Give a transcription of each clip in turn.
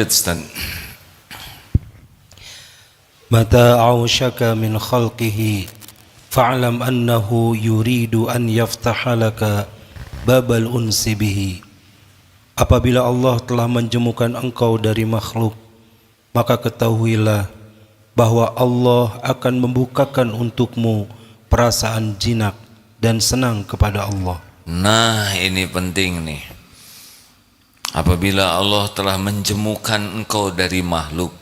Ustaz. Mata aushaka min khalqihi fa'lam annahu yuridu an yaftaha laka babal unsi bihi. Apabila Allah telah menjemukan engkau dari makhluk, maka ketahuilah bahwa Allah akan membukakan untukmu perasaan jinak dan senang kepada Allah. Nah, ini penting nih. Apabila Allah telah menjemukan engkau dari makhluk,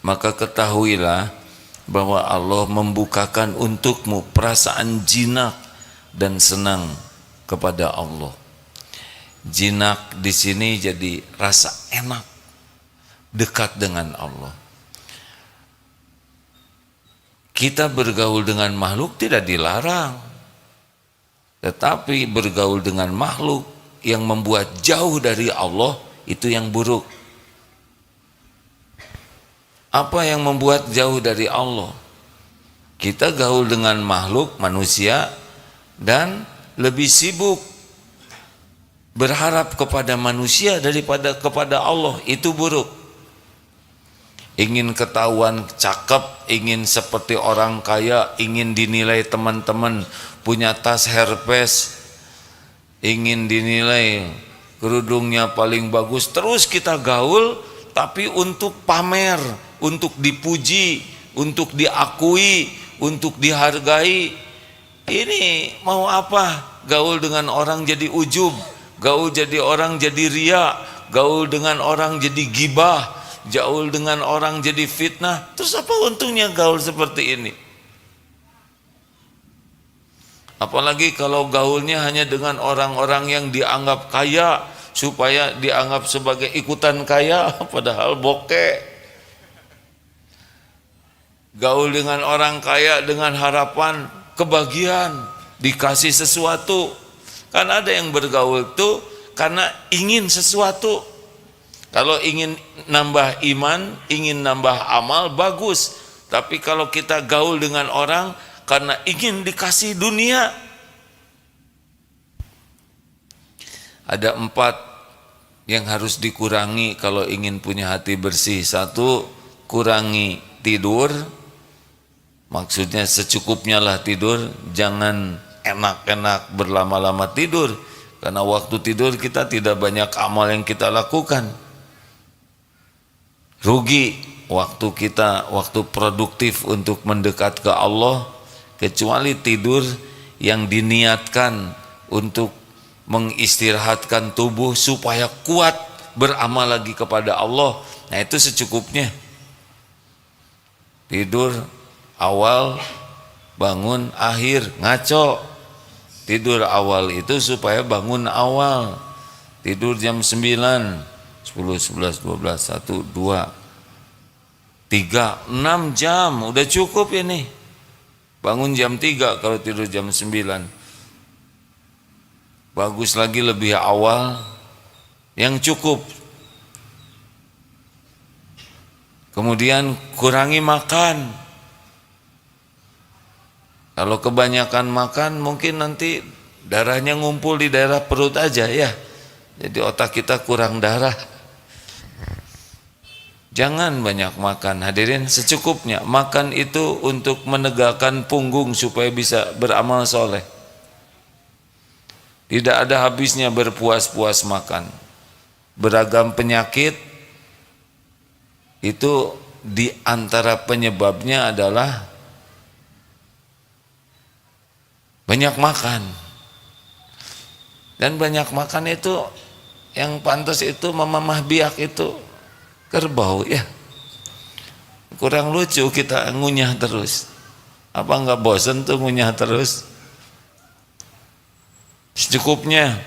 maka ketahuilah bahwa Allah membukakan untukmu perasaan jinak dan senang kepada Allah. Jinak di sini jadi rasa enak, dekat dengan Allah. Kita bergaul dengan makhluk tidak dilarang, tetapi bergaul dengan makhluk yang membuat jauh dari Allah itu yang buruk. Apa yang membuat jauh dari Allah? Kita gaul dengan makhluk manusia dan lebih sibuk berharap kepada manusia daripada kepada Allah, itu buruk. Ingin ketahuan cakep, ingin seperti orang kaya, ingin dinilai teman-teman punya tas Hermes, ingin dinilai kerudungnya paling bagus, terus kita gaul tapi untuk pamer, untuk dipuji, untuk diakui, untuk dihargai. Ini mau apa? Gaul dengan orang jadi ujub, gaul jadi orang jadi ria, gaul dengan orang jadi gibah, gaul dengan orang jadi fitnah. Terus apa untungnya gaul seperti ini? Apalagi kalau gaulnya hanya dengan orang-orang yang dianggap kaya, supaya dianggap sebagai ikutan kaya, padahal bokeh. Gaul dengan orang kaya dengan harapan kebahagiaan, dikasih sesuatu. Kan ada yang bergaul itu karena ingin sesuatu. Kalau ingin nambah iman, ingin nambah amal, bagus. Tapi kalau kita gaul dengan orang karena ingin dikasih dunia. Ada 4 yang harus dikurangi kalau ingin punya hati bersih. 1, kurangi tidur. Maksudnya secukupnya lah tidur. Jangan enak-enak berlama-lama tidur, karena waktu tidur kita tidak banyak amal yang kita lakukan. Rugi waktu kita, waktu produktif untuk mendekat ke Allah, kecuali tidur yang diniatkan untuk mengistirahatkan tubuh supaya kuat beramal lagi kepada Allah. Nah, itu secukupnya. Tidur awal, bangun akhir, ngaco. Tidur awal itu supaya bangun awal. Tidur jam 9, 10, 11, 12, 1, 2, 3, 6 jam udah cukup ini. Bangun jam 3 kalau tidur jam 9. Bagus lagi lebih awal, yang cukup. Kemudian kurangi makan. Kalau kebanyakan makan mungkin nanti darahnya ngumpul di daerah perut aja ya. Jadi otak kita kurang darah. Jangan banyak makan, hadirin, secukupnya. Makan itu untuk menegakkan punggung supaya bisa beramal soleh. Tidak ada habisnya berpuas-puas makan. Beragam penyakit itu di antara penyebabnya adalah banyak makan. Dan banyak makan itu yang pantas itu memamah biak itu kerbau ya. Kurang lucu kita ngunyah terus. Apa enggak bosan tuh ngunyah terus? Secukupnya.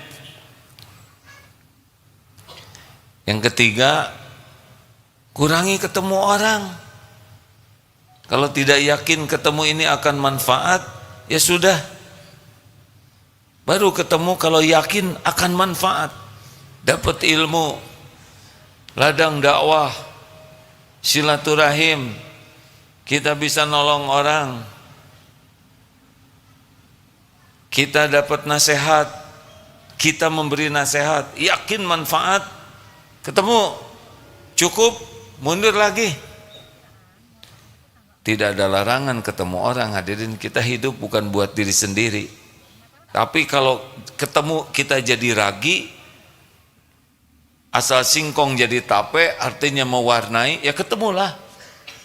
Yang ketiga, kurangi ketemu orang. Kalau tidak yakin ketemu ini akan manfaat, ya sudah. Baru ketemu kalau yakin akan manfaat. Dapat ilmu, ladang dakwah, silaturahim, kita bisa nolong orang, kita dapat nasihat, kita memberi nasihat, yakin manfaat, ketemu. cukup, mundur lagi. Tidak ada larangan ketemu orang, hadirin. Kita hidup bukan buat diri sendiri. Tapi kalau ketemu kita jadi ragi, asal singkong jadi tape, artinya mewarnai, ya ketemulah.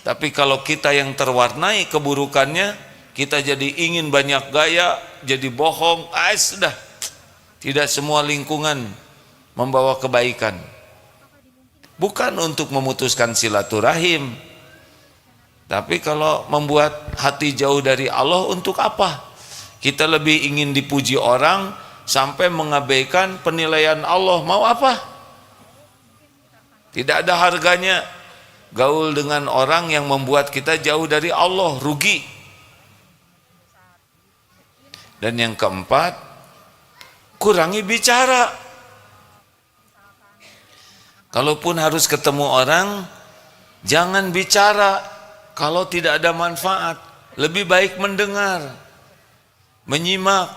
Tapi kalau kita yang terwarnai keburukannya, kita jadi ingin banyak gaya, jadi bohong, sudah. Tidak semua lingkungan membawa kebaikan. Bukan untuk memutuskan silaturahim, tapi kalau membuat hati jauh dari Allah, untuk apa? Kita lebih ingin dipuji orang sampai mengabaikan penilaian Allah. Mau apa? Tidak ada harganya gaul dengan orang yang membuat kita jauh dari Allah, rugi. Dan yang keempat, kurangi bicara. Kalaupun harus ketemu orang, jangan bicara kalau tidak ada manfaat. Lebih baik mendengar, menyimak,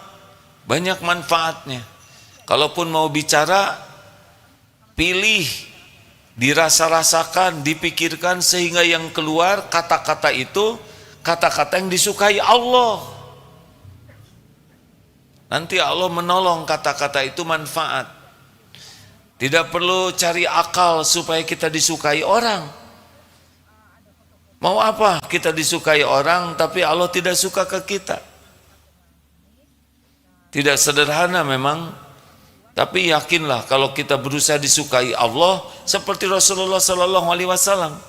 banyak manfaatnya. Kalaupun mau bicara, pilih, dirasa-rasakan, dipikirkan, sehingga yang keluar kata-kata itu kata-kata yang disukai Allah. Nanti Allah menolong kata-kata itu manfaat. Tidak perlu cari akal supaya kita disukai orang. Mau apa kita disukai orang tapi Allah tidak suka ke kita? Tidak sederhana memang, tapi yakinlah kalau kita berusaha disukai Allah seperti Rasulullah Sallallahu Alaihi Wasallam.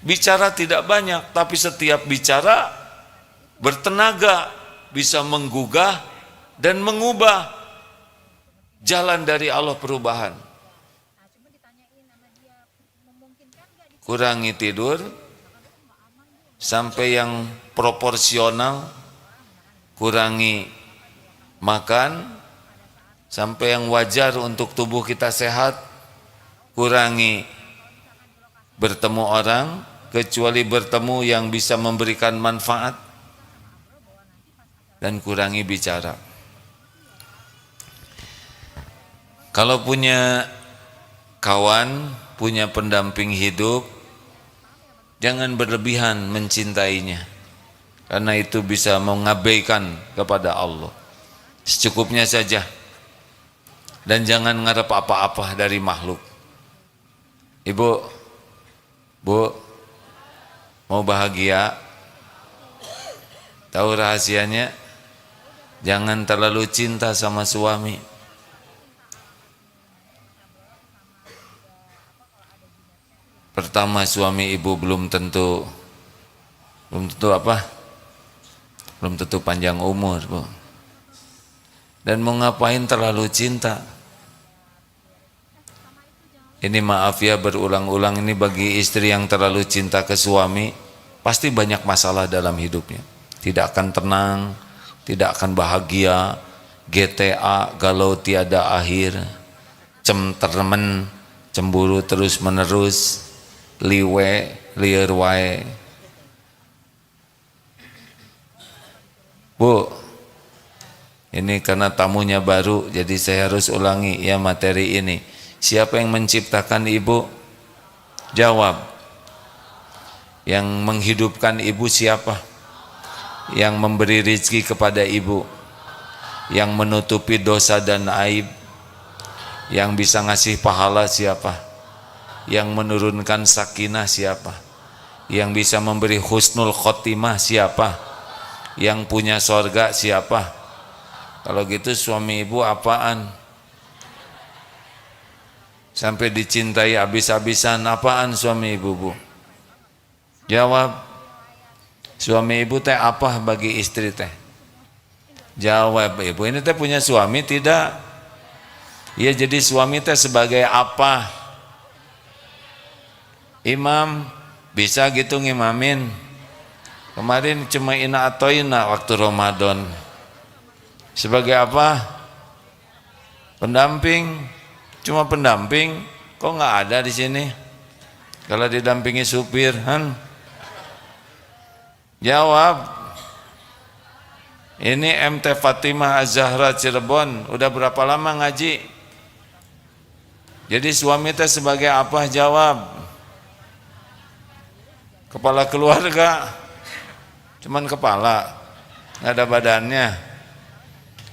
Bicara tidak banyak, tapi setiap bicara bertenaga, bisa menggugah dan mengubah jalan dari Allah perubahan. Kurangi tidur sampai yang proporsional, kurangi makan sampai yang wajar untuk tubuh kita sehat, kurangi bertemu orang kecuali bertemu yang bisa memberikan manfaat, dan kurangi bicara. Kalau punya kawan, punya pendamping hidup, jangan berlebihan mencintainya, karena itu bisa mengabaikan kepada Allah. Secukupnya saja, dan jangan ngarep apa-apa dari makhluk. Ibu, Bu, mau bahagia? Tahu rahasianya? Jangan terlalu cinta sama suami. Pertama, suami ibu belum tentu apa? Belum tentu panjang umur, Bu. Dan mau ngapain terlalu cinta? Ini maaf ya, berulang-ulang, ini bagi istri yang terlalu cinta ke suami, pasti banyak masalah dalam hidupnya. Tidak akan tenang, tidak akan bahagia, GTA, galau tiada akhir, cemteremen, cemburu terus menerus, liwe, liar wae. Bu, ini karena tamunya baru, jadi saya harus ulangi ya materi ini. Siapa yang menciptakan ibu? Jawab. Yang menghidupkan ibu siapa? Yang memberi rezeki kepada ibu, yang menutupi dosa dan aib, yang bisa ngasih pahala siapa? Yang menurunkan sakinah siapa? Yang bisa memberi husnul khotimah siapa? Yang punya sorga siapa? Kalau gitu suami ibu apaan? Sampai dicintai habis-habisan, apaan suami ibu, Bu? Jawab. Suami ibu teh apa bagi istri teh? Jawab, ibu ini teh punya suami tidak? Iya, jadi suami teh sebagai apa? Imam, bisa gitu ngimamin? Kemarin cuma ina atau ina waktu Ramadan. Sebagai apa? Pendamping. Cuma pendamping, kok nggak ada di sini? Kalau didampingi supir, Jawab. Ini MT Fatimah Az-Zahra Cirebon, udah berapa lama ngaji? Jadi suami teh sebagai apa? Jawab. Kepala keluarga, cuman kepala, nggak ada badannya.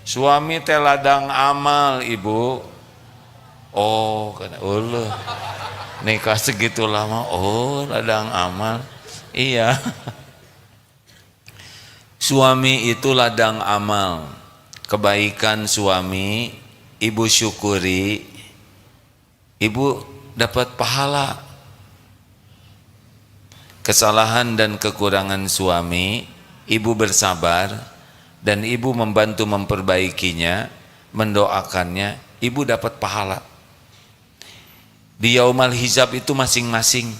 Suami teh ladang amal, ibu. Oh, kata Allah, nikah segitu lama, oh ladang amal. Iya. Suami itu ladang amal. Kebaikan suami, ibu syukuri, ibu dapat pahala. Kesalahan dan kekurangan suami, ibu bersabar dan ibu membantu memperbaikinya, mendoakannya, ibu dapat pahala. Di yaumal hisab itu masing-masing,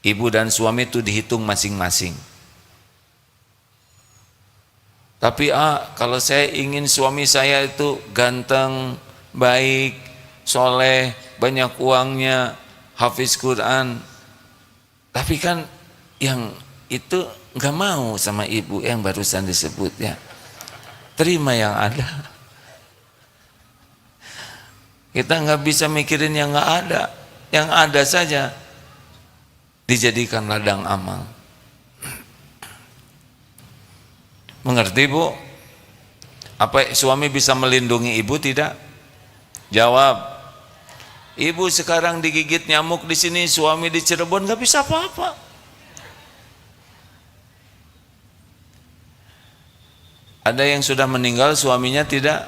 ibu dan suami itu dihitung masing-masing. Tapi kalau saya ingin suami saya itu ganteng, baik, soleh, banyak uangnya, hafiz Quran, tapi kan yang itu nggak mau sama ibu yang barusan disebut ya. Terima yang ada. Kita nggak bisa mikirin yang nggak ada. Yang ada saja dijadikan ladang amal. Mengerti bu? Apa suami bisa melindungi ibu tidak? Jawab. Ibu sekarang digigit nyamuk di sini, suami di Cirebon nggak bisa apa-apa. Ada yang sudah meninggal suaminya tidak?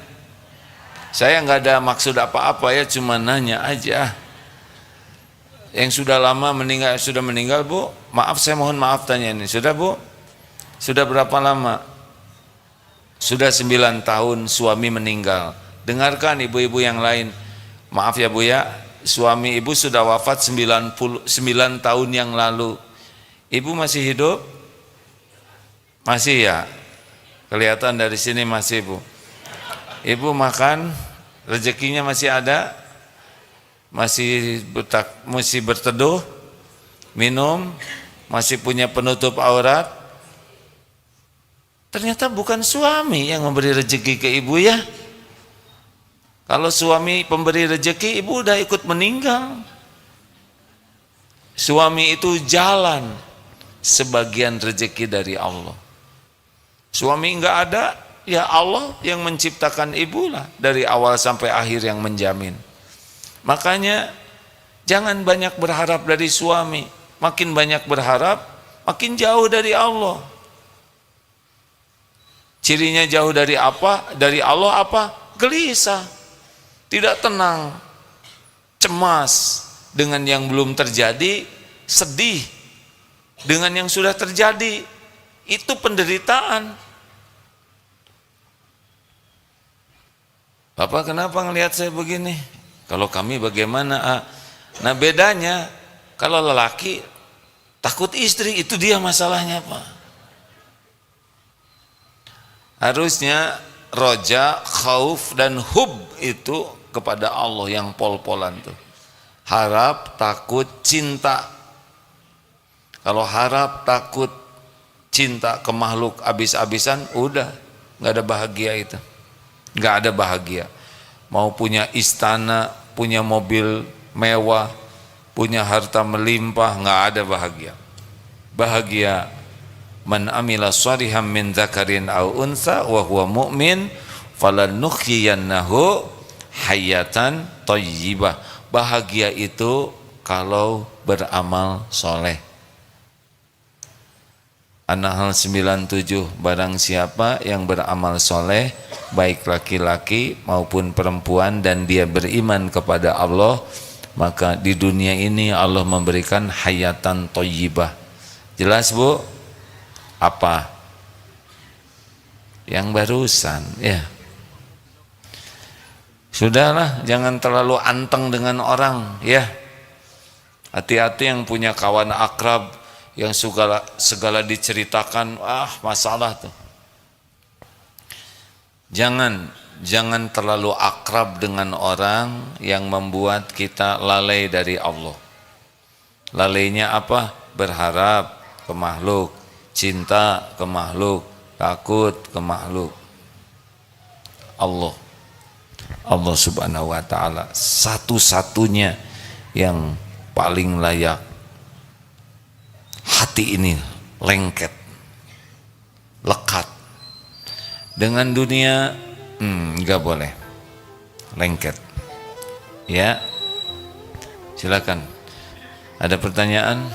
Saya nggak ada maksud apa-apa ya, cuma nanya aja. Yang sudah lama meninggal, sudah meninggal bu, maaf saya mohon maaf tanya ini, sudah bu? Sudah berapa lama? Sudah 9 tahun suami meninggal. Dengarkan ibu-ibu yang lain. Maaf ya bu ya, suami ibu sudah wafat 99 tahun yang lalu. Ibu masih hidup? Masih ya? Kelihatan dari sini masih bu. Ibu makan, rezekinya masih ada? Masih berteduh? Minum? Masih punya penutup aurat? Ternyata bukan suami yang memberi rezeki ke ibu ya. Kalau suami pemberi rezeki, ibu udah ikut meninggal. Suami itu jalan sebagian rezeki dari Allah. Suami enggak ada, ya Allah yang menciptakan ibu lah dari awal sampai akhir yang menjamin. Makanya jangan banyak berharap dari suami. Makin banyak berharap, makin jauh dari Allah. Cirinya jauh dari apa? Dari Allah apa? Gelisah. Tidak tenang, cemas dengan yang belum terjadi, sedih dengan yang sudah terjadi. Itu penderitaan. Bapak kenapa ngelihat saya begini? Kalau kami bagaimana? Nah bedanya, kalau lelaki takut istri, itu dia masalahnya Pak. Harusnya roja, khauf dan hub itu kepada Allah yang pol-polan tuh. Harap, takut, cinta. Kalau harap, takut, cinta ke makhluk abis-abisan, udah nggak ada bahagia itu. Nggak ada bahagia. Mau punya istana, punya mobil mewah, punya harta melimpah, nggak ada bahagia. Bahagia man amila shalihan min dzakarin aw unsa wa huwa mu'min falanuhyiyannahu hayatan thayyibah. Bahagia itu kalau beramal soleh. An-Nahl 97, barang siapa yang beramal soleh, baik laki-laki maupun perempuan, dan dia beriman kepada Allah, maka di dunia ini Allah memberikan hayatan thayyibah. Jelas bu? Apa? Yang barusan ya. Sudahlah, jangan terlalu anteng dengan orang ya. Hati-hati yang punya kawan akrab yang segala diceritakan, masalah tuh. Jangan terlalu akrab dengan orang yang membuat kita lalai dari Allah. Lalainya apa? Berharap ke makhluk, cinta ke makhluk, takut ke makhluk. Allah subhanahu wa ta'ala satu-satunya yang paling layak. Hati hati ini lengket, lekat. Dengan dunia nggak boleh lengket. Ya, silakan. Ada pertanyaan?